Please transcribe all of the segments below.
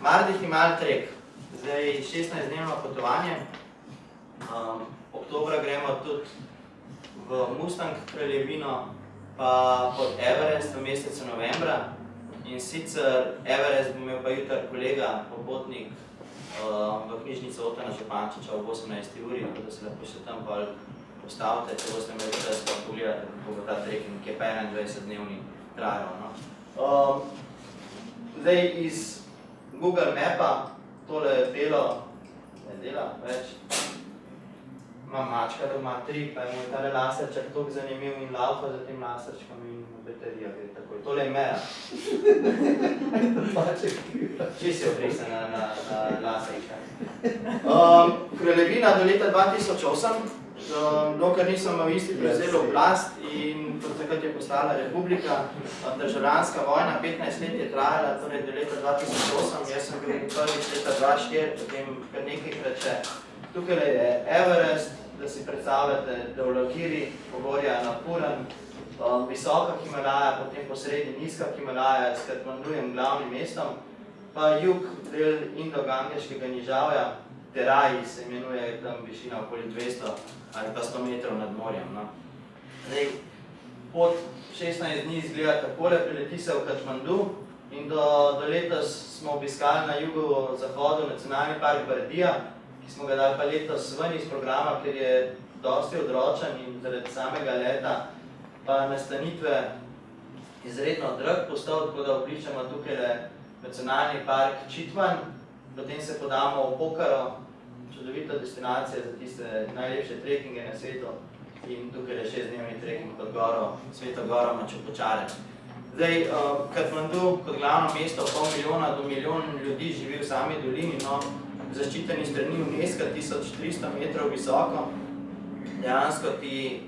Mardih Himal Trek. Zdaj 16-dnevno potovanje. Oktobra gremo tudi v Mustang kraljevino, pa pod Everest v mesecu novembra. In sicer Everest bo imel pa jutri kolega, popotnik v knjižnico Otona Župančiča ob 18. uri, tako da se lahko še tam postavite, če boste imeli čas pa pogledati, kako bo ta trekking, ki je pa 21-dnevni trajal. Zdaj iz Google Mapa, tole delo, ne dela več, imam mačka doma 3, pa je moj tale laserček toliko zanimiv in laufa za tem laserčkom in baterija gre takoj. Tole je meja. Če si obrisen na laserčka. Kraljevina do leta 2008, dokler nisem v isti prevzel oblast in takrat je postala republika, državljanska vojna, 15 let je trajala, torej do leta 2008, jaz sem bil prvič leta 2004, potem kar nekajkrat še. Tukaj je Everest, da si predstavljate, Dhaulagiri, pogorja Annapurna, visoka Himalaja, potem posrednji nizka Himalaja s Katmandujem, glavnim mestom, pa jug del Indo-Gangeškega nižavja, Terai se imenuje tam višina okoli 200 ali pa 100 metrov nad morjem. Zdaj, pot 16 dni izgleda takole, prileti se v Katmandu in do letos smo obiskali na jugo-zahodu nacionalni park Bardija, ki smo ga dali pa letos ven iz programa, ker je dosti odročen in zaradi samega leta pa nastanitve izredno drag postal, tako da obličamo tukaj nacionalni park Chitwan, potem se podamo v Pokharo, čudovita destinacija za tiste najlepše trekinge na svetu in tukaj je 6-dnevni treking pod goro, Sveto goro Mačupočare. Zdaj, Katmandu kot glavno mesto, pol milijona do milijon ljudi živi v sami dolini, zaščiteni strani UNESCO, 1300 metrov visoko. Dejansko ti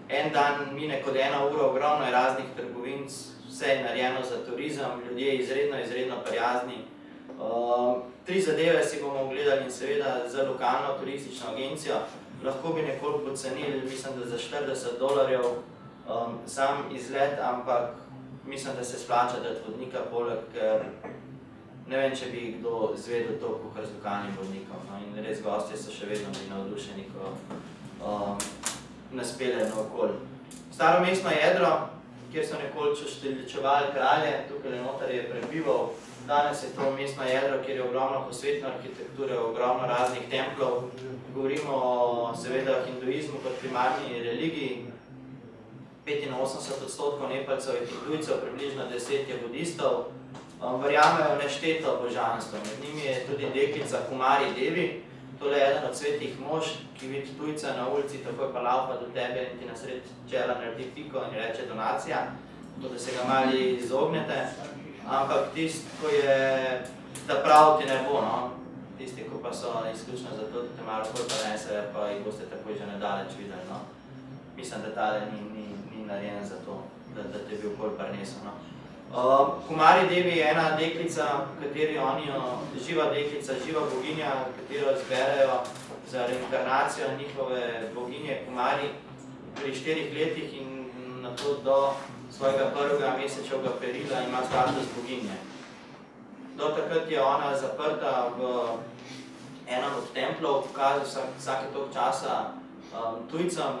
en dan mine kot 1 ura, ogromno je raznih trgovin, vse je narejeno za turizem, ljudje izredno prijazni. 3 zadeve si bomo ogledali in seveda za lokalno turistično agencijo. Lahko bi nekoliko pocenili, mislim, da za $40 sam izlet, ampak mislim, da se splača dati vodnika poleg, ker ne vem, če bi kdo izvedel to, kakor z lokalnim vodnikom. In res gostje so še vedno bili navdušeni, ko nas pelje naokoli. Staro mestno jedro, kjer so nekoliko šteličevali kralje, tukaj noter je prebival. Danes je to mestno jedro, kjer je ogromno posvetne arhitekture, ogromno raznih templov. Govorimo seveda o hinduizmu kot primarni religiji. 85% Nepalcev je hindujcev, približno 10 je budistov. Verjamejo nešteto božanstvo. Med njimi je tudi deklica Kumari Devi. Tole je eden od svetih mož, ki vidi tujca na ulici, takoj pa laufa do tebe in ti nasred čela naredi piko in reče donacija, to da se ga mali izognete. Ampak tisti, ko je, da prav ti ne bo, tisti, ko pa so izključno zato, da te malo bolj prenesejo, pa jih boste takoj že nedaleč videli. Mislim, da tale ni narejen za to, da te bi bolj prenesel. Kumari Devi je ena deklica, kateri oni, živa deklica, živa boginja, katero zberejo za reinkarnacijo njihove boginje Kumari pri 4 letih in na to do svojega prvega mesečevega perila ima status boginje. Do takrat je ona zaprta v enem od templov, pokaže vsake toliko časa tujcem,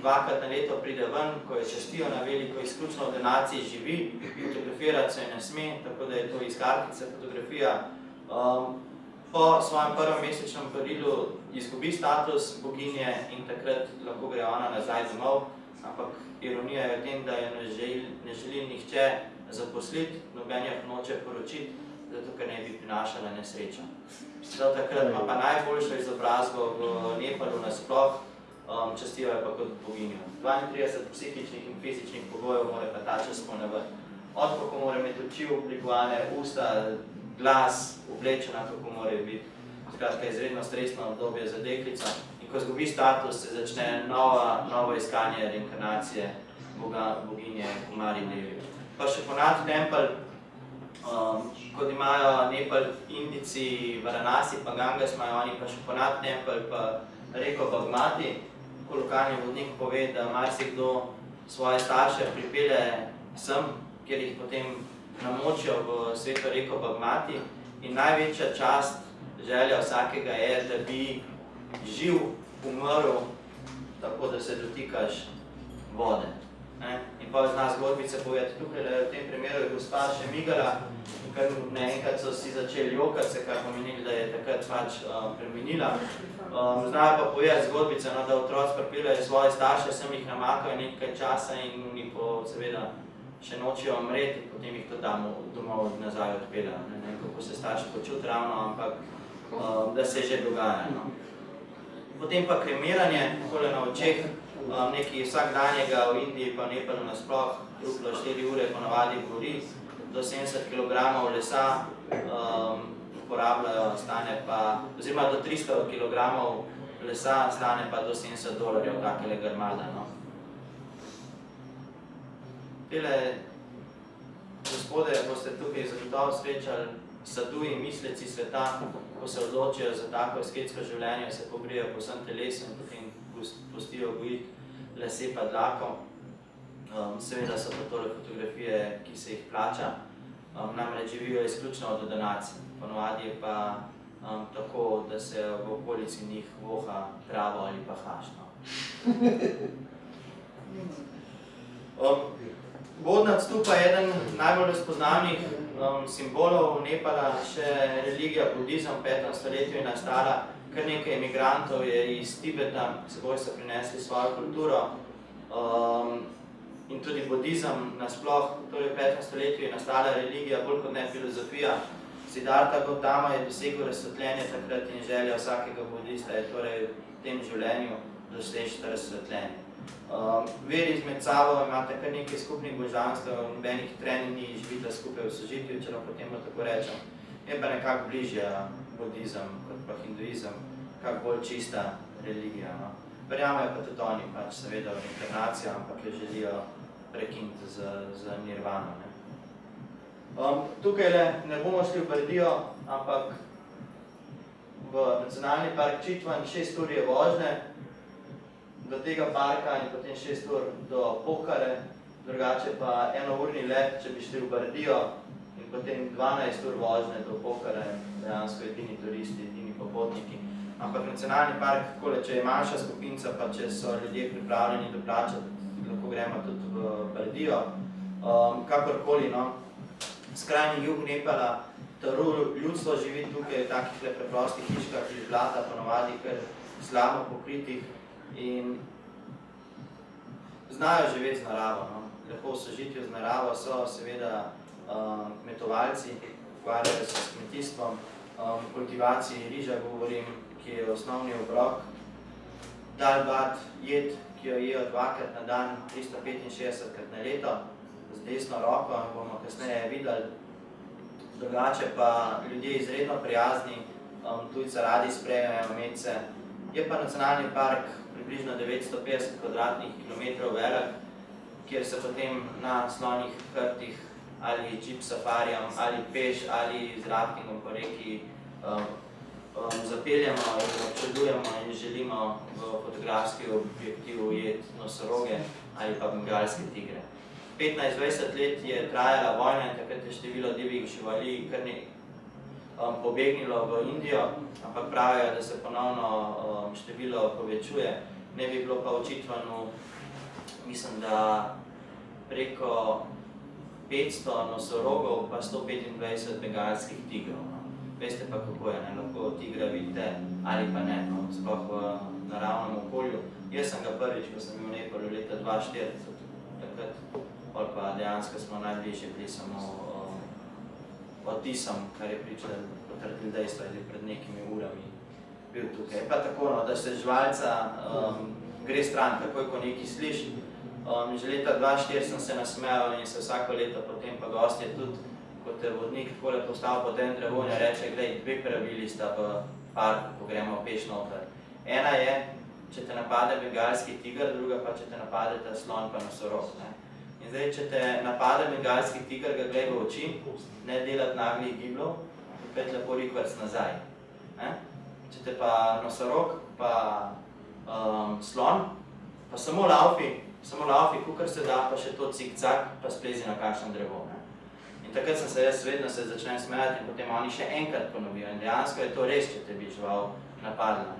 2krat na leto pride ven, ko je častijo na veliko, izključno v donaciji živi, fotografirati se ne sme, tako da je to iz kartice fotografija. Po svojem prvem mesečnem perilu izgubi status boginje in takrat lahko gre ona nazaj domov, ampak ironija je v tem, da jo ne želi nihče zaposliti, noben jo noče poročiti, zato ker ne bi prinašala nesreča. Do takrat ima pa najboljšo izobrazbo v Nepalu nasploh, častijo je pa kot boginjo. 32 psihičnih in fizičnih pogojev mora pa ta čas ponavljati. Od kako mora imeti oči oblikovane, usta, glas, oblečena, kako mora biti. Skratka, izredno stresno obdobje za deklico. In ko izgubi status, se začne novo iskanje reinkarnacije boginje Kumari Devi. Pa še ponad tempelj, kot imajo Nepal, Indici, Varanasi, pa Ganges, imajo oni pa še ponad tempelj, pa reko Bagmati. Ko lokalni vodnik pove, da marsikdo svoje starše pripelje sem, kjer jih potem namočijo v sveto reko Bagmati in največja čast, želja vsakega je, da bi živ umrl tako, da se dotikaš vode. In pa zna zgodbice povedati. Tukaj v tem primeru je gospa še migala, ker naenkrat so si začeli jokati se, kar pomenili, da je takrat pač premenila. Znajo pa povedati zgodbice, da otroci pripeljajo svoje starše, sem jih namakajo nekaj časa in oni seveda še nočijo umreti, potem jih to domov nazaj odpeljajo. Ne vem, kako se starši počuti ravno, ampak da se že dogaja. Potem pa kremiranje, takole na očeh, nekaj vsakdanjega v Indiji pa Nepalu nasploh, truplo 4 ure ponavadi gori, do 70 kg lesa uporabljajo, stane pa, oziroma do 300 kg lesa stane pa do $70 kakele grmada. Tele gospode boste tukaj zagotovo srečali saduji, misleci sveta, ko se odločijo za tako asketsko življenje, se pogrijejo po vsem telesu in potem pustijo gojiti lase pa dlako. Seveda so pa tole fotografije, ki se jih plača, namreč živijo izključno od donacij. Ponovadi je pa tako, da se v okolici njih voha travo ali pa hašno. Bodnac stupa je eden najbolj razpoznavnih simbolov Nepala, še religija budizem v 5. stoletju je nastala, kar nekaj emigrantov je iz Tibeta, seboj so prinesli svojo kulturo in tudi budizem nasploh, torej v 5. stoletju je nastala religija, bolj kot ne filozofija. Siddhartha Gautama je dosegel razsvetljenje takrat in želja vsakega budista je torej v tem življenju doseči razsvetljenje. Veri med sabo imate kar nekaj skupnih božanstv, nobenih trenj ni, živita skupaj v sožitju, če lahko temu tako rečem. Je pa nekako bližje budizem kot pa hinduizem, kak bolj čista religija. Verjamejo pa tudi oni pač seveda v inkarnacijo, ampak jo želijo prekiniti z nirvano. Tukaj ne bomo šli v Bardijo, ampak v nacionalni park Čitvan 6 ur je vožnje, do tega parka in potem 6 ur do Pokhare, drugače pa 1-urni let, če bi šli v Bardijo in potem 12 ur vožnje do Pokhare, dejansko edini turisti, edini popotniki. Ampak nacionalni park, če je manjša skupinca, pa če so ljudje pripravljeni doplačati, lahko gremo tudi v Bardijo. Kakorkoli, skrajni jug Nepala, ljudstvo živi tukaj v takih preprostih hiškah iz blata, ponovadi kar slamo pokritih, in znajo živeti z naravo. Lepo v sožitju z naravo so seveda kmetovalci, ukvarjajo se s kmetijstvom, kultivaciji riža govorim, ki je osnovni obrok. Dal bhat, jed, ki jo jejo 2-krat na dan, 365-krat na leto, z desno roko, bomo kasneje videli. Drugače pa ljudje izredno prijazni, tujca radi sprejmejo medse. Je pa nacionalni park približno 950 kvadratnih kilometrov velik, kjer se potem na slonih hrtih ali jeep safarijam, ali peš, ali z raftingom po reki zapeljamo in občudujemo in želimo v fotografski objektiv ujeti nosoroge ali pa bengalske tigre. 15-20 let je trajala vojna in takrat je število divjih živali kar pobegnilo v Indijo, ampak pravijo, da se ponovno število povečuje. Ne bi bilo pa v Čitvanu, mislim, da preko 500 nosorogov pa 125 bengalskih tigrov. Veste pa kako je, lahko tigra vidite ali pa ne, sploh v naravnem okolju. Jaz sem ga prvič, ko sem bil v Nepalu leta 2040, takrat, pa dejansko smo najbližje bili samo odtisom, kar je potrdil dejstvo, da je pred nekimi urami bil tukaj. Pa tako, da se živalca gre stran, takoj, ko nekaj sliši. Že leta 2004 sem se nasmejal in se vsako leto potem pa gostje tudi, kot je vodnik takole postavil pod en drevo in reče, glej, 2 pravili sta v parku, ko gremo peš noter. Ena je, če te napade bengalski tiger, druga pa, če te napade ta slon pa nosorog. In zdaj, če te napade bengalski tiger, ga glej v oči, ne delati naglih giblov, pet lepo rikvrc nazaj. Če te pa nosorog, pa slon, pa samo laufi, kakor se da, pa še to cik-cak, pa splezi na kakšno drevo. In takrat sem se jaz vedno začnem smejati in potem oni še enkrat ponovijo. In dejansko je to res, če te bi žival napadla.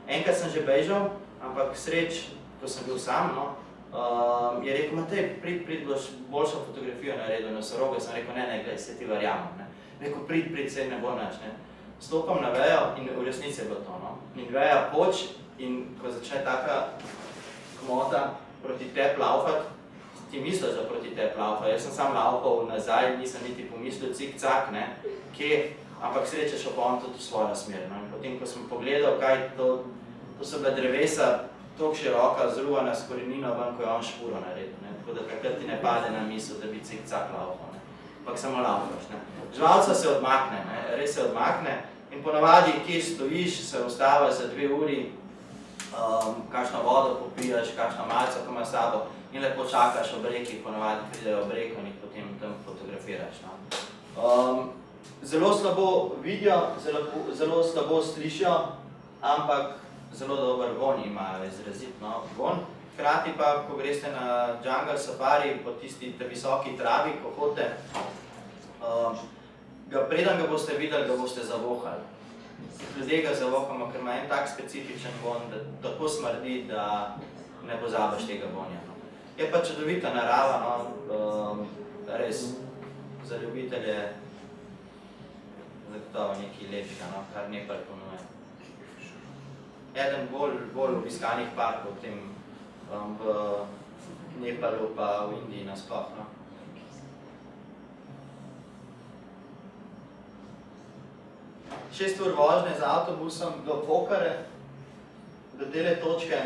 Enkrat sem že bežal, ampak sreč, ko sem bil sam, je rekel, Matej, prid, boš boljšo fotografijo naredil na Soroga. Sem rekel, ne, gledaj, se ti verjamem. Rekel, prid, se ne bo nič. Stopam na vejo in v resnici je bilo to. In veja poč in ko začne taka kmota proti tebi laufati, ti misliš, da proti tebi laufa. Jaz sem sam laufal nazaj, nisem niti pomislil cik-cak, kje, ampak sreče šel pa on tudi v svojo smer. In potem, ko sem pogledal, kaj to so bila drevesa toliko široka, zruvana s korenino ven, ko je on špuro naredil. Tako da takrat ti ne pade na misel, da bi cik-cak laufal. Ampak samo laufaš. Žvalca se odmakne, res se odmakne in ponavadi, kje stojiš, se ustava za 2 uri, kakšno vodo popijaš, kakšno malco, ko imaš sabo, in lepo čakaš ob reki, ponavadi pridejo ob reko in jih potem tam fotografiraš. Zelo slabo vidijo, zelo slabo slišijo, ampak zelo dober von imajo, izrazitno von. Hkrati pa, ko greste na jungle safari, po tisti visoki travi, ko hodite, preden ga boste videli, ga boste zavohali. Ljudje ga zavohamo, ker ima en tak specifičen von, da tako smrdi, da ne pozabiš tega vonja. Je pa čudovita narava, res za ljubitelje zagotovo nekaj lepšega, kar Nepal ponuje. Eden bolj obiskanih parkov v Nepalu pa v Indiji nasploh. 6 ur vožnje z avtobusom do Pokhare, do tele točke.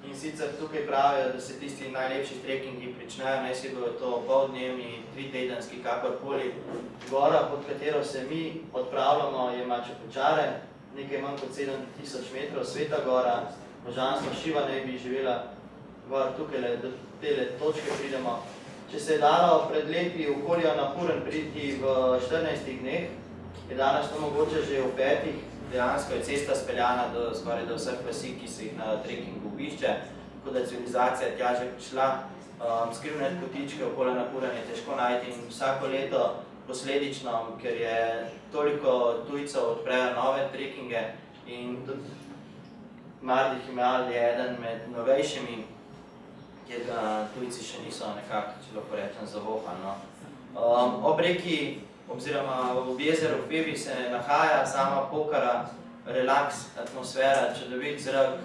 In sicer tukaj pravijo, da se tisti najlepši trekingi pričnejo, naj si bojo to poldnevni, 3-tedenski, kakorkoli. Gora, pod katero se mi odpravljamo, je Mačapučare, nekaj manj kot 7000 metrov, Sveta gora, božanstvo Šiva naj bi živela gor tukaj, do tele točke pridemo. Če se je dalo pred leti okoli Annapurne priti v 14 dneh, je danes to mogoče že v 5. Dejansko je cesta speljana do skoraj do vseh vasi, ki se jih na trekingu obišče, tako da civilizacija je tja že prišla. Skrivne kotičke okoli Annapurne je težko najti in vsako leto posledično, ker je toliko tujcev odprejo nove trekinge in tudi Mardih Himal je eden med novejšimi, kjer ga tujci še niso nekako, če lahko rečem, zavohali. Ob reki oziroma v jezeru Phebi se nahaja sama Pokhara, relaks, atmosfera, čudovit zrak,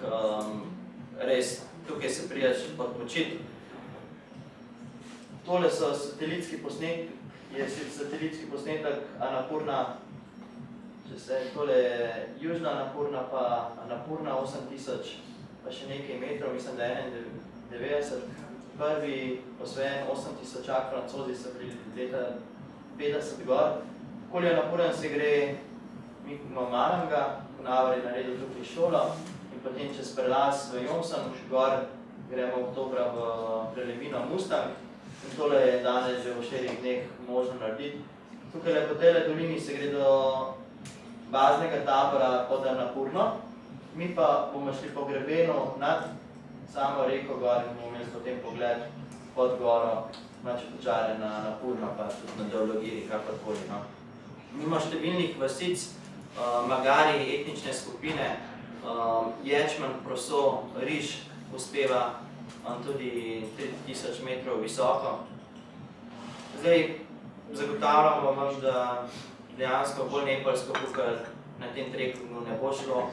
res, tukaj se prideš odpočiti. Tole so satelitski posnetek Annapurna, tole je južna Annapurna, pa Annapurna 8000, pa še nekaj metrov, mislim, da je 91. Prvi osvojen 8000-ak, Francozi so bili leta 50 gor. Okoli Annapurne se gre mimo Malanga, Kunavar je naredil tukaj šolo in potem čez prelaz v Yongsan, gor gremo oktobra v prelevino Mustang in tole je danes že v 4 dneh možno narediti. Tukaj po tele dolini se gre do baznega tabora pod Annapurno, mi pa bomo šli po grebenu nad samo reko gor in bomo imeli potem pogled pod goro Mačapučare na Annapurno, pa tudi na Dhaulagiri, kakorkoli. Mimo številnih vasic, magari, etnične skupine, ječmen, proso, riž uspeva tudi 3000 metrov visoko. Zdaj zagotavljamo vam, da dejansko bolj nepalsko kukar na tem trekingu ne bo šlo.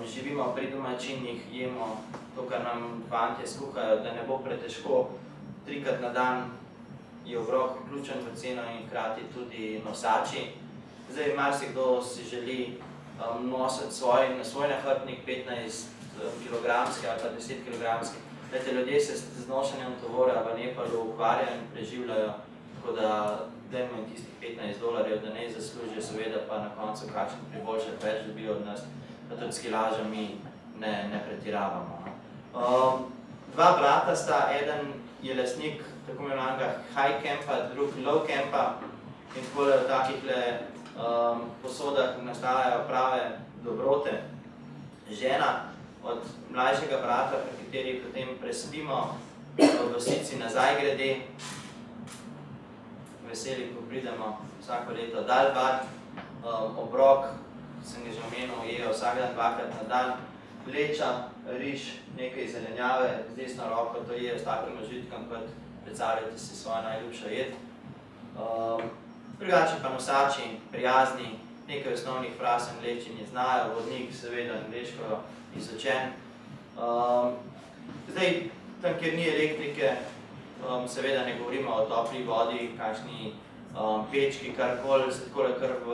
Živimo pri domačinih, jemo to, kar nam fantje skuhajo, da ne bo pretežko. 3-krat na dan je obrok vključen v ceno in hkrati tudi nosači. Zdaj, marsikdo si želi nositi na svoj nahrbtnik 15-kilogramski ali pa 10-kilogramski. Ljudje se z nošenjem tovora v Nepalu ukvarjajo in preživljajo, tako da dajmo jim tistih $15, da ne zaslužijo, seveda pa na koncu kakšen priboljšek več dobijo od nas, pa tudi s kilažami ne pretiravamo. 2 brata sta, eden je lastnik tako imenovanega high campa, drug low campa in takole v takih posodah nastajajo prave dobrote. Žena od mlajšega brata, pri kateri potem prespimo v vasici nazaj grede, veseli, ko pridemo vsako leto Dalbat, obrok, sem ga že omenil, jejo vsak dan dvakrat na dan, leča, riž, nekaj zelenjave, z desno roko to jejo s takim užitkom, kot predstavljate si svojo najljubšo jed. Drugače pa nosači, prijazni, nekaj osnovnih fraz angleščine znajo, vodnik seveda angleško izučen. Zdaj, tam, kjer ni elektrike, seveda ne govorimo o topli vodi, kakšni pečki, karkoli, se takole kar v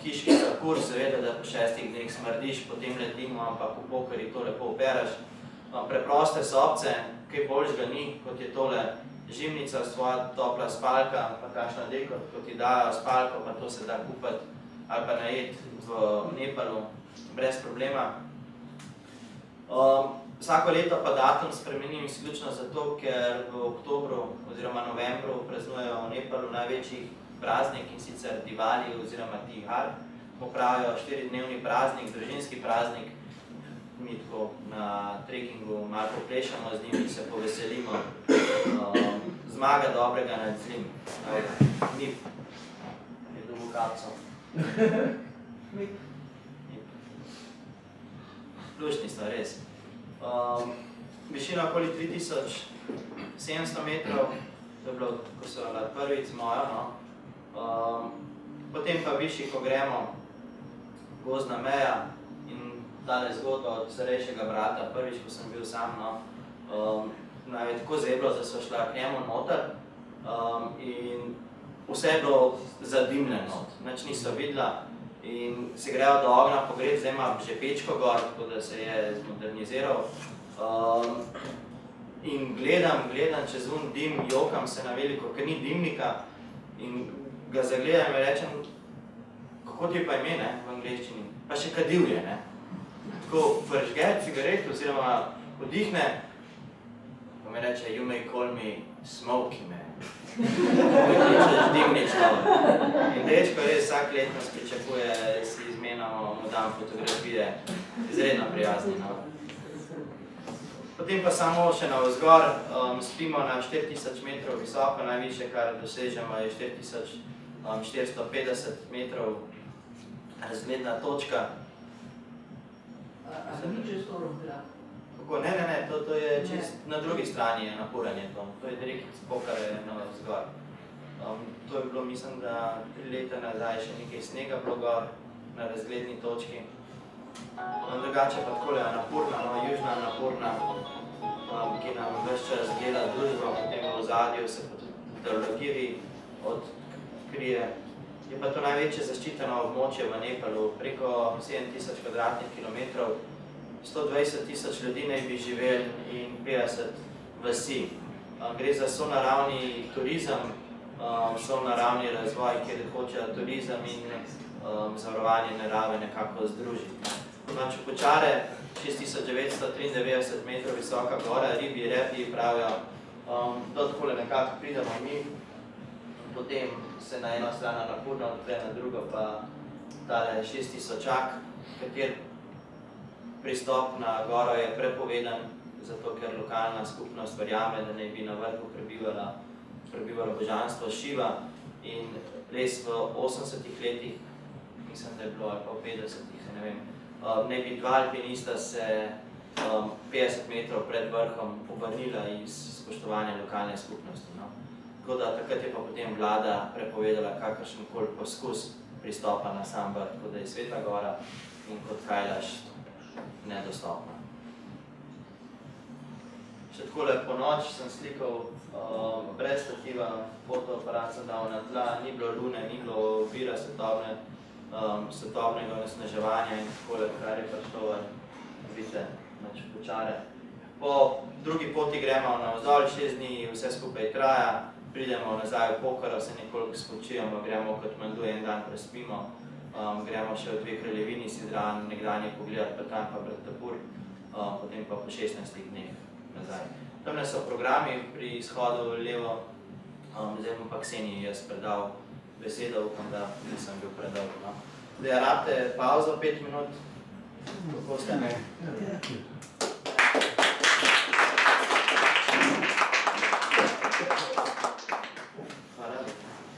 hiški za kur, seveda, da po 6 dneh smrdiš, potem letimo, ampak v Pohorju to lepo operaš. Preproste sobce, kaj boljšega ni, kot je tole žimnica, svoja topla spalka, pa kakšna deko, ko ti dajo spalko, pa to se da kupiti ali pa najeti v Nepalu brez problema. Vsako leto pa datum spremenim izključno zato, ker v oktobru oziroma novembru praznujejo v Nepalu največji praznik, in sicer Diwali oziroma Tihar. Popravijo 4-dnevni praznik, družinski praznik. Mi tako na trekkingu malo poplešamo z njimi, se poveselimo. Zmaga dobrega nad zlim. Nip. Je dobil kapco. Nip. Luštni so, res. Višina okoli 3700 metrov, to je bilo, ko so prvič z mojo, no. Potem pa višji, ko gremo, gozdna meja in tale zgodba od starejšega brata, prvič, ko sem bil sam, no, je tako zeblo, da so šla k njemu noter in vse je bilo zadimljeno, nič niso videla in se grejo do ognja pogret, zdaj ima že pečko gor, tako da se je zmoderniziral. In gledam čez dim, jokam se na veliko, ker ni dimnika in ga zagledam in rečem, kako ti pa ime, ne, v angleščini, pa še kadivje, ne. Tako vržge cigaret oziroma vdihne, pa mi reče, you may call me Smokey Man. Dimni človek. In dečko res vsak let nas pričakuje, si izmenjamo, mu dam fotografije, izredno prijazni, no. Potem pa samo še navzgor, spimo na 4000 metrov visoko, najvišje, kar dosežemo, je 4450 metrov razgledna točka. A ni čez to rohla? Kako? Ne, to je čist na drugi strani je napuranje to. To je direkt iz Pohorja navzgor. To je bilo, mislim, da 3 leta nazaj še nekaj snega bilo gor na razgledni točki. Drugače pa takole napurna, južna napurna, ki nam ves čas gleda družbo, potem v ozadju se fotografiri odkrije. Je pa to največje zaščiteno območje v Nepalu, preko 7000 kvadratnih kilometrov, 120 000 ljudi naj bi živeli in 50 vasi. Gre za sonaravni turizem, sonaravni razvoj, kjer hočejo turizem in zavarovanje narave nekako združiti. Čupočare, 6993 metrov visoka gora, ribi, repi pravijo, do takole nekako pridemo mi, potem se na eno strano napurno odpre, na drugo pa tale 6000-ak, kater pristop na goro je prepovedan, zato ker lokalna skupnost verjame, da naj bi na vrhu prebivalo božanstvo Šiva in res v 80-ih letih, mislim, da je bilo ali pa v 50-ih, se ne vem, naj bi 2 alpinista se 50 metrov pred vrhom obrnila iz spoštovanja lokalne skupnosti. No. Tako da takrat je pa potem vlada prepovedala kakršenkoli poskus pristopa na sam vrh, tako da je Sveta gora in kot Kajlaš nedostopna. Še takole po noč sem slikal brez stativa, fotoaparat sem dal na tla, ni bilo lune, ni bilo vira svetlobnega onesnaževanja in takole, kar je prišlo, vidite, na Čupočare. Po drugi poti gremo navzdol, 6 dni vse skupaj traja, pridemo nazaj v Pohorjo, se nekoliko spočijemo, gremo v Katmandu, en dan prespimo, gremo še v 2 kraljevini si zraven nekdanje pogledati, pa tam pa Bratapur, potem pa po 16 dneh nazaj. Tamne so programi pri izhodu levo, zdaj bom pa Kseniji jaz predal besedo, upam, da nisem bil predolg. Zdaj, rabite pauzo 5 minut, kako ste?